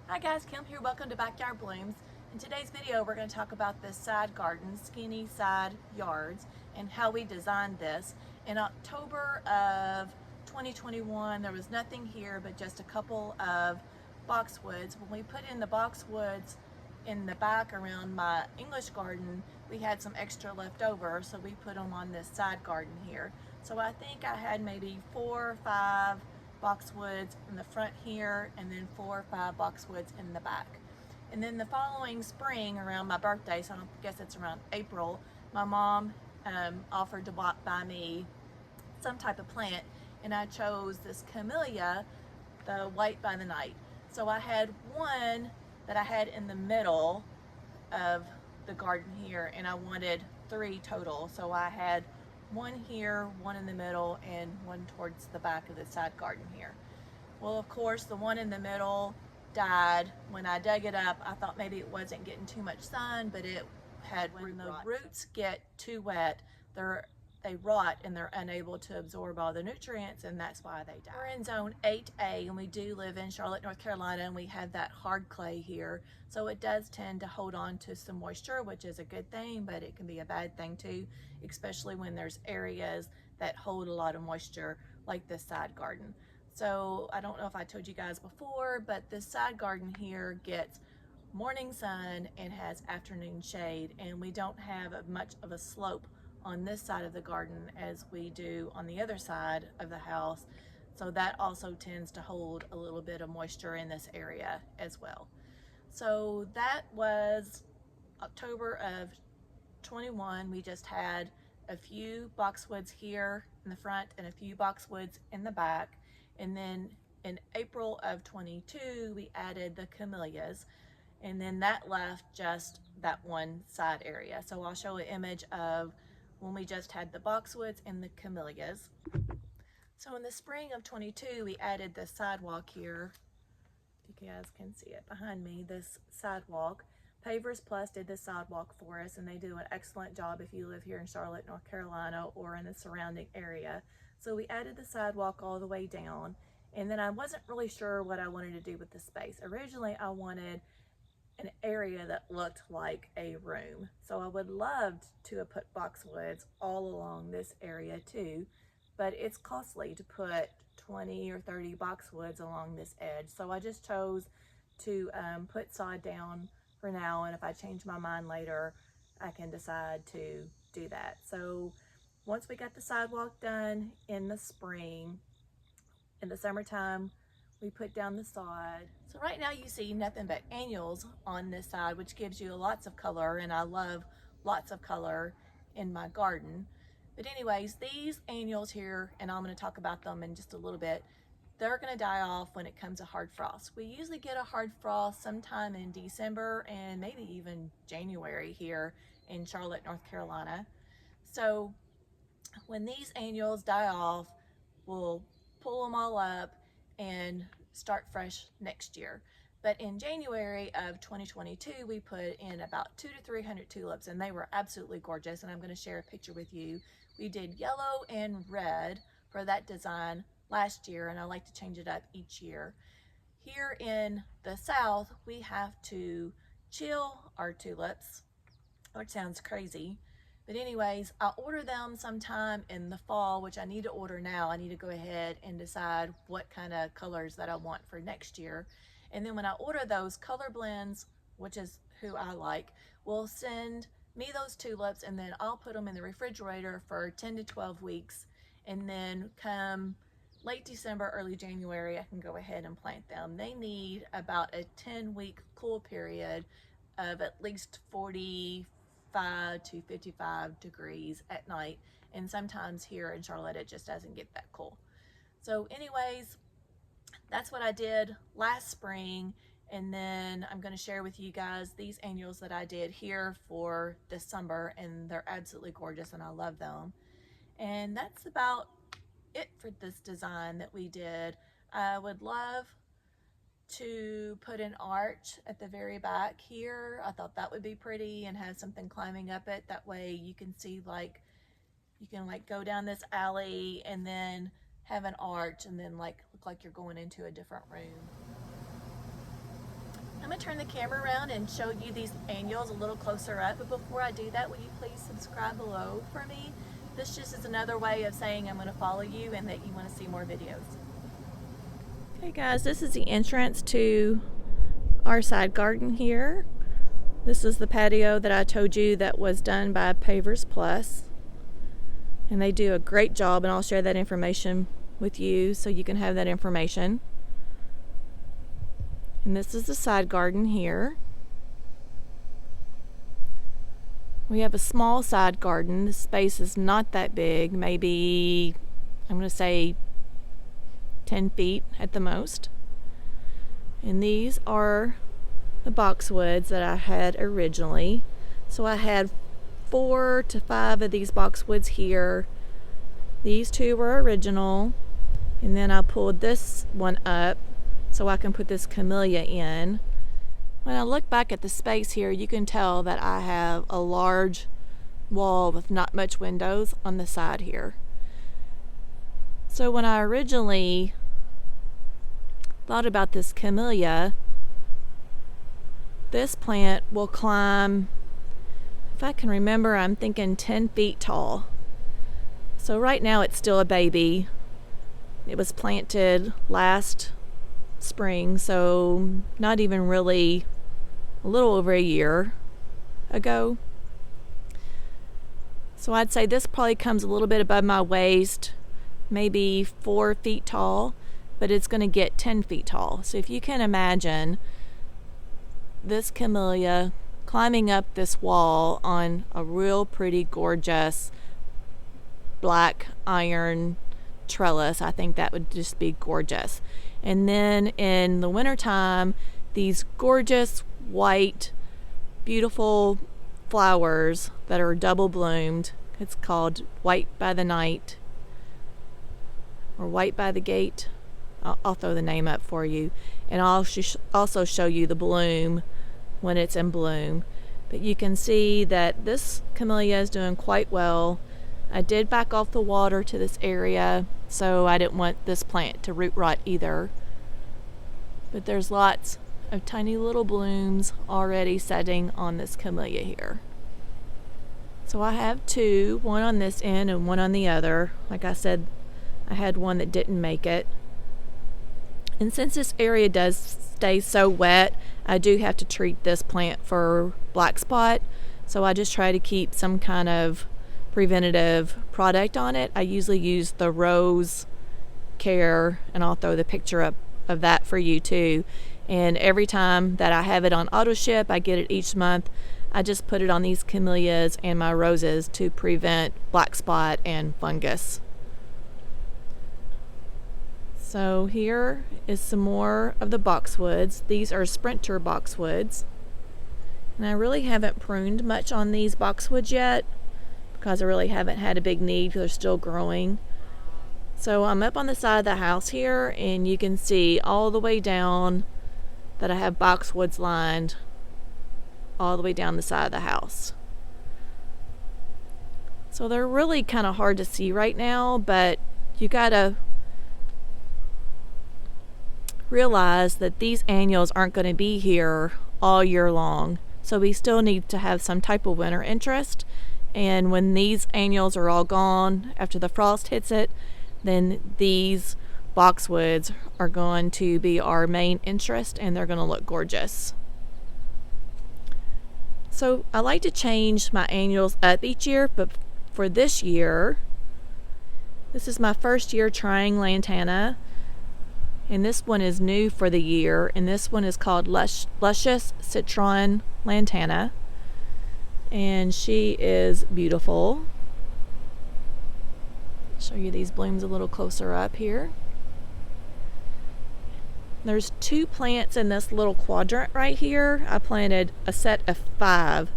Hi guys, Kim here. Welcome to Backyard Blooms. In today's video, we're going to talk about this side garden, skinny side yards, and how we designed this. In October of 2021, there was nothing here but just a couple of boxwoods. When we put in the boxwoods in the back around my English garden, we had some extra left over, so we put them on this side garden here. So I think I had maybe 4 or 5 boxwoods in the front here, and then 4 or 5 boxwoods in the back. And then the following spring, around my birthday, so I guess it's around April, my mom offered to buy me some type of plant, and I chose this Camellia, the white by the night. So I had one that I had in the middle of the garden here, and I wanted 3 total. So I had one here, one in the middle, and one towards the back of the side garden here. Well, of course, the one in the middle died. When I dug it up, I thought maybe it wasn't getting too much sun, but it had, when the roots get too wet, they rot and they're unable to absorb all the nutrients, and that's why they die. We're in zone 8A, and we do live in Charlotte, North Carolina, and we have that hard clay here. So it does tend to hold on to some moisture, which is a good thing, but it can be a bad thing too, especially when there's areas that hold a lot of moisture, like this side garden. So I don't know if I told you guys before, but this side garden here gets morning sun and has afternoon shade, and we don't have much of a slope on this side of the garden as we do on the other side of the house. So that also tends to hold a little bit of moisture in this area as well. So that was October of 21. We just had a few boxwoods here in the front and a few boxwoods in the back. And then in April of 22, we added the camellias, and then that left just that one side area. So I'll show an image of when we just had the boxwoods and the camellias. So in the spring of 22, we added the sidewalk here. If you guys can see it behind me, this sidewalk. Pavers Plus did this sidewalk for us, and they do an excellent job if you live here in Charlotte, North Carolina, or in the surrounding area. So we added the sidewalk all the way down, and then I wasn't really sure what I wanted to do with the space. Originally, I wanted an area that looked like a room. So I would love to have put boxwoods all along this area too, but it's costly to put 20 or 30 boxwoods along this edge. So I just chose to put sod down for now, and if I change my mind later, I can decide to do that. So once we got the sidewalk done in the spring, in the summertime, we put down the sod. So right now you see nothing but annuals on this side, which gives you lots of color, and I love lots of color in my garden. But anyways, these annuals here, and I'm going to talk about them in just a little bit, they're going to die off when it comes to hard frost. We usually get a hard frost sometime in December and maybe even January here in Charlotte, North Carolina. So when these annuals die off, we'll pull them all up and start fresh next year. But in January of 2022, we put in about 200 to 300 tulips, and they were absolutely gorgeous, and I'm going to share a picture with you. We did yellow and red for that design last year, and I like to change it up each year. Here in the south, we have to chill our tulips, which sounds crazy. But anyways, I order them sometime in the fall, which I need to order now. I need to go ahead and decide what kind of colors that I want for next year. And then when I order those, color blends, which is who I like, will send me those tulips, and then I'll put them in the refrigerator for 10 to 12 weeks. And then come late December, early January, I can go ahead and plant them. They need about a 10-week cool period of at least 45 to 55 degrees at night, and sometimes here in Charlotte it just doesn't get that cool. So anyways, that's what I did last spring, and then I'm going to share with you guys these annuals that I did here for this summer, and they're absolutely gorgeous and I love them. And that's about it for this design that we did. I would love to put an arch at the very back here. I thought that would be pretty, and have something climbing up it. That way you can see, like, you can like go down this alley and then have an arch, and then like look like you're going into a different room. to turn the camera around and show you these annuals a little closer up, but before I do that, will you please subscribe below for me? This just is another way of saying I'm going to follow you and that you want to see more videos. Okay guys, this is the entrance to our side garden here. This is the patio that I told you that was done by Pavers Plus. And they do a great job, and I'll share that information with you so you can have that information. And this is the side garden here. We have a small side garden. The space is not that big, maybe, I'm going to say 10 feet at the most. And these are the boxwoods that I had originally. So I had 4 to 5 of these boxwoods here. These 2 were original, and then I pulled this one up so I can put this camellia in. When I look back at the space here, you can tell that I have a large wall with not much windows on the side here. So when I originally thought about this camellia, this plant will climb, if I can remember, I'm thinking 10 feet tall. So right now it's still a baby. It was planted last spring, so not even really, a little over a year ago. So I'd say this probably comes a little bit above my waist, maybe 4 feet tall, but it's going to get 10 feet tall. So if you can imagine this camellia climbing up this wall on a real pretty gorgeous black iron trellis, I think that would just be gorgeous. And then in the wintertime, these gorgeous white beautiful flowers that are double bloomed. It's called White by the Night or White by the Gate. I'll throw the name up for you, and I'll also show you the bloom when it's in bloom. But you can see that this camellia is doing quite well. I did back off the water to this area, so I didn't want this plant to root rot either. But there's lots of tiny little blooms already setting on this camellia here. So I have 2, one on this end and one on the other. Like I said, I had one that didn't make it. And since this area does stay so wet, I do have to treat this plant for black spot. So I just try to keep some kind of preventative product on it. I usually use the Rose Care, and I'll throw the picture up of that for you too. And every time that I have it on auto ship, I get it each month, I just put it on these camellias and my roses to prevent black spot and fungus. So here is some more of the boxwoods. These are sprinter boxwoods. And I really haven't pruned much on these boxwoods yet because I really haven't had a big need because they're still growing. So I'm up on the side of the house here, and you can see all the way down that I have boxwoods lined all the way down the side of the house. So they're really kind of hard to see right now, but you gotta realize that these annuals aren't going to be here all year long. So we still need to have some type of winter interest. And when these annuals are all gone after the frost hits it, then these boxwoods are going to be our main interest, and they're going to look gorgeous. So I like to change my annuals up each year, but for this year, this is my first year trying lantana, and this one is new for the year, and this one is called Luscious Citron Lantana, and she is beautiful. Show you these blooms a little closer up here. There's 2 plants in this little quadrant right here. I planted a set of 5.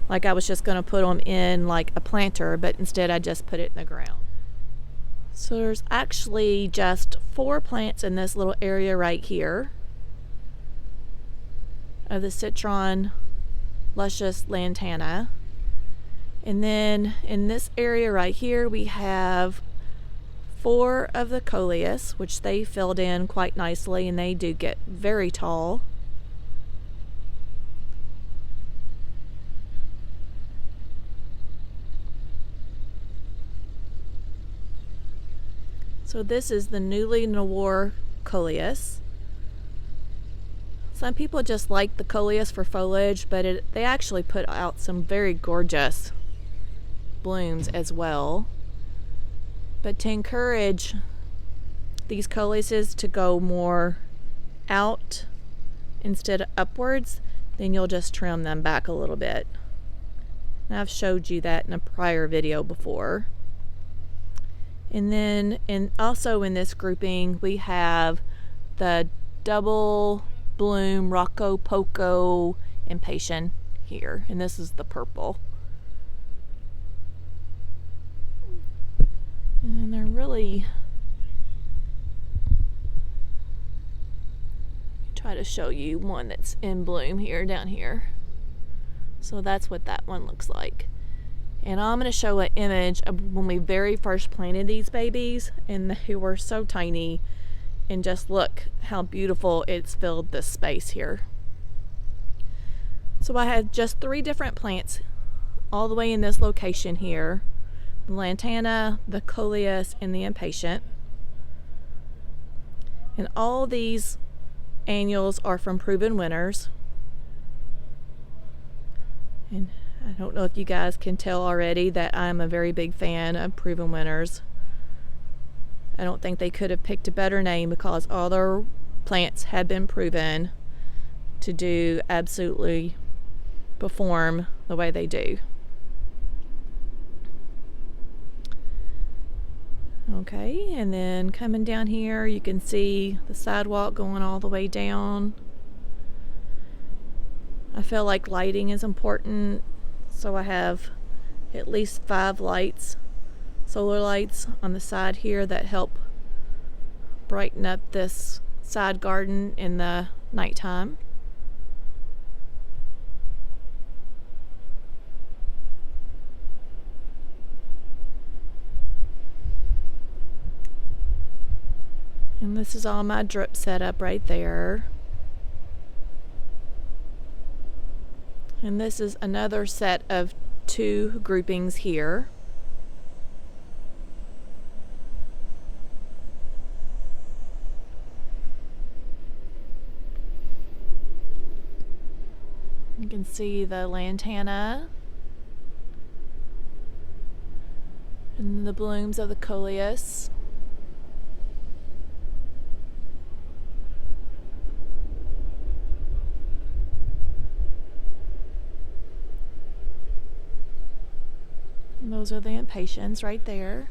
Like I was just going to put them in like a planter, but instead I just put it in the ground. So there's actually just 4 plants in this little area right here of the Citron Luscious Lantana. And then in this area right here, we have 4 of the coleus, which they filled in quite nicely, and they do get very tall. So this is the newly noir coleus. Some people just like the coleus for foliage, but they actually put out some very gorgeous blooms as well. But to encourage these coleuses to go more out instead of upwards, then you'll just trim them back a little bit. And I've showed you that in a prior video before. And then also in this grouping we have the double bloom Rocco Poco impatient here, and this is the purple. And they're really, try to show you one that's in bloom here, down here. So that's what that one looks like. And I'm going to show an image of when we very first planted these babies, and they were so tiny, and just look how beautiful it's filled this space here. So I had just 3 different plants all the way in this location here: the lantana, the coleus, and the impatient. And all these annuals are from proven winners. And I don't know if you guys can tell already that I'm a very big fan of proven winners. I don't think they could have picked a better name, because all their plants have been proven to do absolutely perform the way they do. Okay, and then coming down here you can see the sidewalk going all the way down. I feel like lighting is important, so I have at least 5 lights, solar lights on the side here, that help brighten up this side garden in the nighttime. And this is all my drip setup right there. And this is another set of 2 groupings here. You can see the lantana and the blooms of the coleus. And those are the impatiens right there.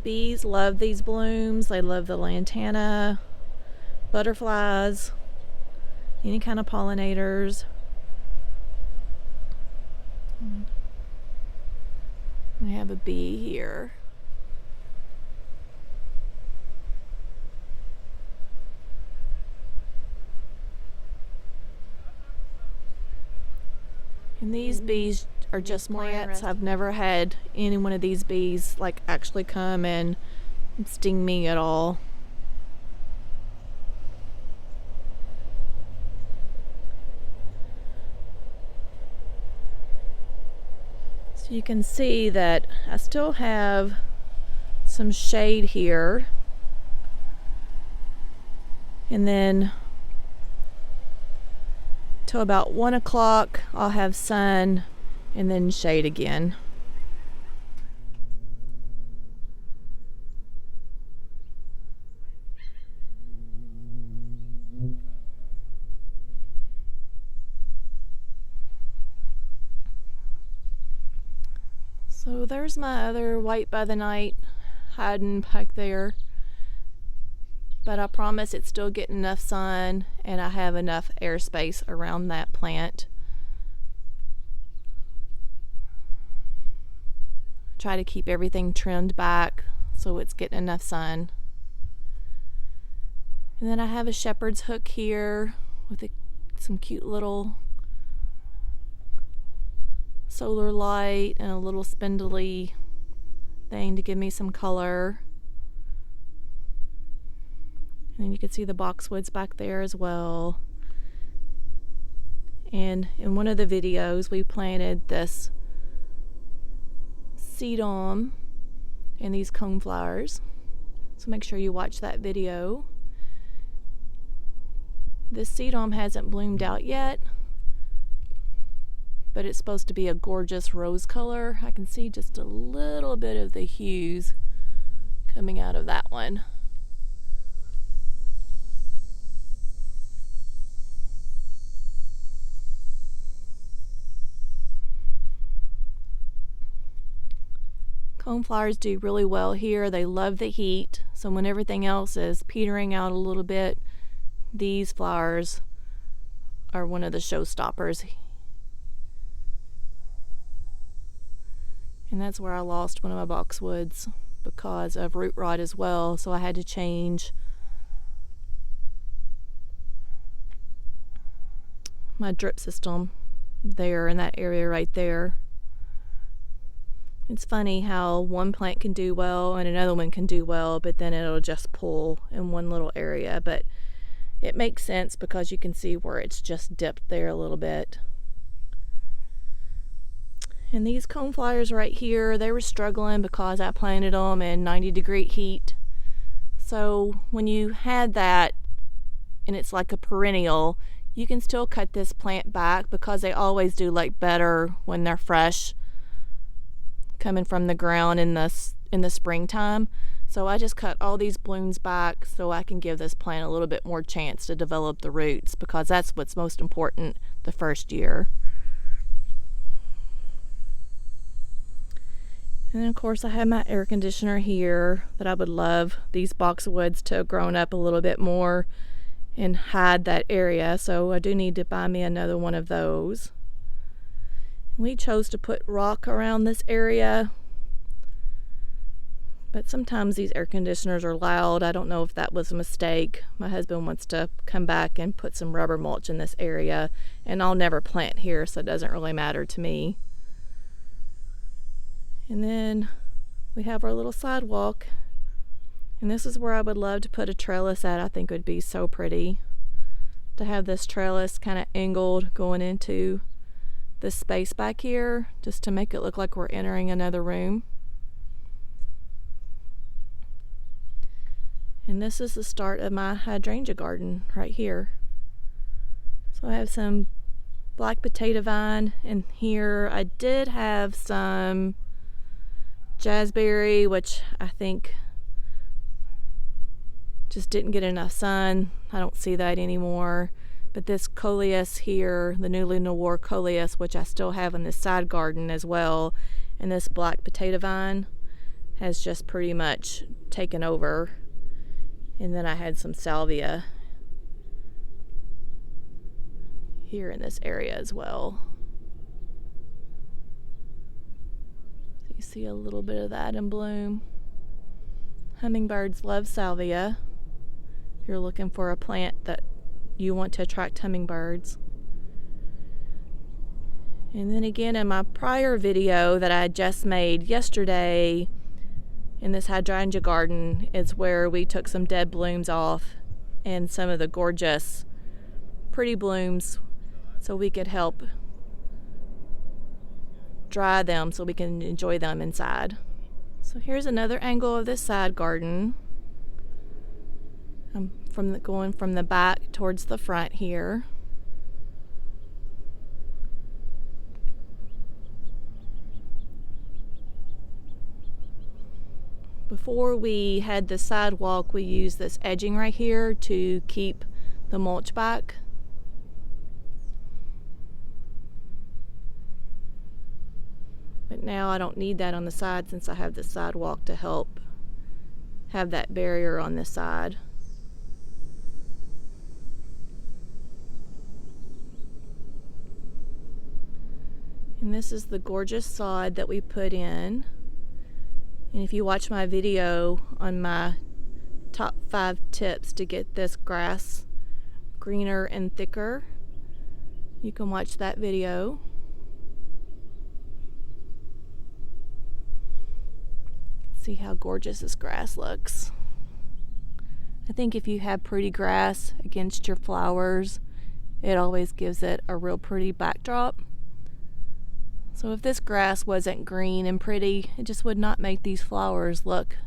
Bees love these blooms. They love the lantana, butterflies, any kind of pollinators. We have a bee here. And these bees are just plants. I've never had any one of these bees like actually come and sting me at all. So you can see that I still have some shade here, and then till about 1 o'clock I'll have sun and then shade again. So there's my other white by the night hiding back there. But I promise it's still getting enough sun, and I have enough airspace around that plant. Try to keep everything trimmed back so it's getting enough sun. And then I have a shepherd's hook here with some cute little solar light and a little spindly thing to give me some color. And then you can see the boxwoods back there as well. And in one of the videos we planted this sedum and these coneflowers, so make sure you watch that video. This sedum hasn't bloomed out yet, but it's supposed to be a gorgeous rose color. I can see just a little bit of the hues coming out of that one. Coneflowers do really well here. They love the heat, so when everything else is petering out a little bit, these flowers are one of the showstoppers. And that's where I lost one of my boxwoods because of root rot as well, so I had to change my drip system there in that area right there. It's funny how one plant can do well and another one can do well, but then it'll just pull in one little area. But it makes sense because you can see where it's just dipped there a little bit. And these coneflowers right here, they were struggling because I planted them in 90-degree heat. So when you had that and it's like a perennial, you can still cut this plant back because they always do like better when they're fresh, coming from the ground in the springtime. So I just cut all these blooms back so I can give this plant a little bit more chance to develop the roots, because that's what's most important the first year. And then of course I have my air conditioner here that I would love these boxwoods to have grown up a little bit more and hide that area, so I do need to buy me another one of those. We chose to put rock around this area, but sometimes these air conditioners are loud. I don't know if that was a mistake. My husband wants to come back and put some rubber mulch in this area, and I'll never plant here, so it doesn't really matter to me. And then we have our little sidewalk, and this is where I would love to put a trellis at. I think it would be so pretty to have this trellis kind of angled going into this space back here, just to make it look like we're entering another room. And this is the start of my hydrangea garden right here. So I have some black potato vine in here. I did have some jazzberry, which I think just didn't get enough sun. I don't see that anymore. But this coleus here, the newly noir coleus, which I still have in this side garden as well, and this black potato vine has just pretty much taken over. And then I had some salvia here in this area as well. So you see a little bit of that in bloom. Hummingbirds love salvia. If you're looking for a plant that you want to attract hummingbirds. And then again, in my prior video that I just made yesterday in this hydrangea garden is where we took some dead blooms off and some of the gorgeous pretty blooms so we could help dry them so we can enjoy them inside. So here's another angle of this side garden. I'm going from the back towards the front here. Before we had the sidewalk, we used this edging right here to keep the mulch back. But now I don't need that on the side since I have the sidewalk to help have that barrier on this side. And this is the gorgeous sod that we put in. And if you watch my video on my top 5 tips to get this grass greener and thicker, you can watch that video. See how gorgeous this grass looks. I think if you have pretty grass against your flowers, it always gives it a real pretty backdrop. So if this grass wasn't green and pretty, it just would not make these flowers look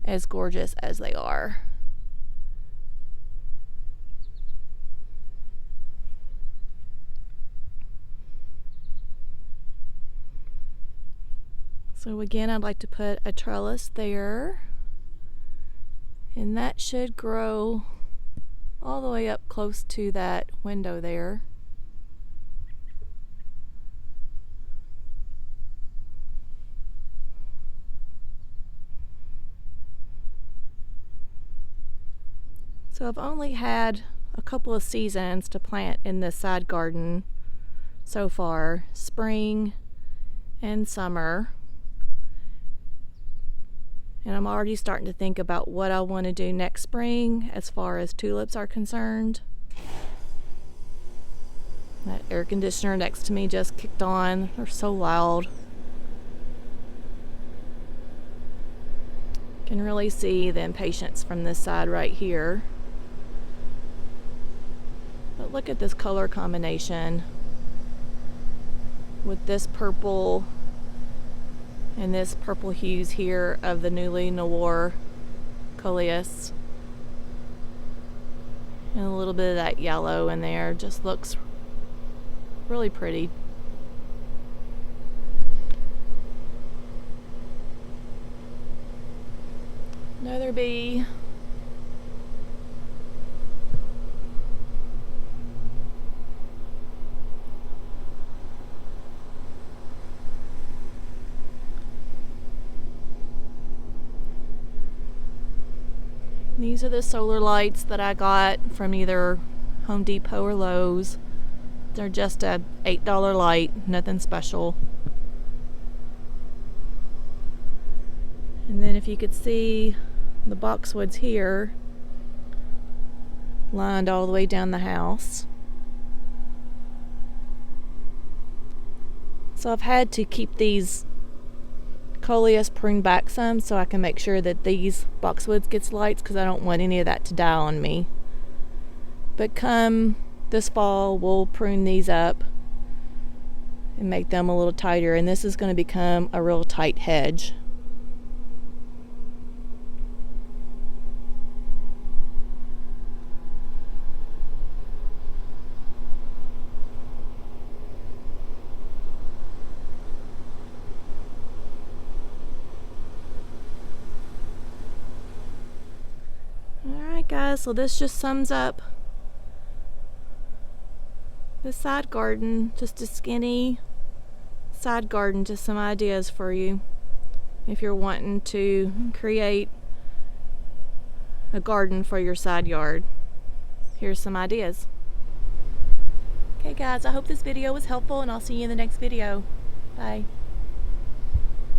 as gorgeous as they are. So again, I'd like to put a trellis there, and that should grow all the way up close to that window there. So I've only had a couple of seasons to plant in this side garden so far, spring and summer. And I'm already starting to think about what I want to do next spring as far as tulips are concerned. That air conditioner next to me just kicked on. They're so loud. Can really see the impatience from this side right here. But look at this color combination with this purple and this purple hues here of the newly noir coleus, and a little bit of that yellow in there. Just looks really pretty. Another bee. These are the solar lights that I got from either Home Depot or Lowe's. They're just a $8 light, nothing special. And then if you could see the boxwoods here, lined all the way down the house. So I've had to keep these coleus pruned back some so I can make sure that these boxwoods gets lights, because I don't want any of that to die on me. But come this fall, we'll prune these up and make them a little tighter, and this is going to become a real tight hedge. Guys, so this just sums up the side garden, just a skinny side garden, just some ideas for you if you're wanting to create a garden for your side yard. Here's some ideas. Okay guys, I hope this video was helpful, and I'll see you in the next video. Bye.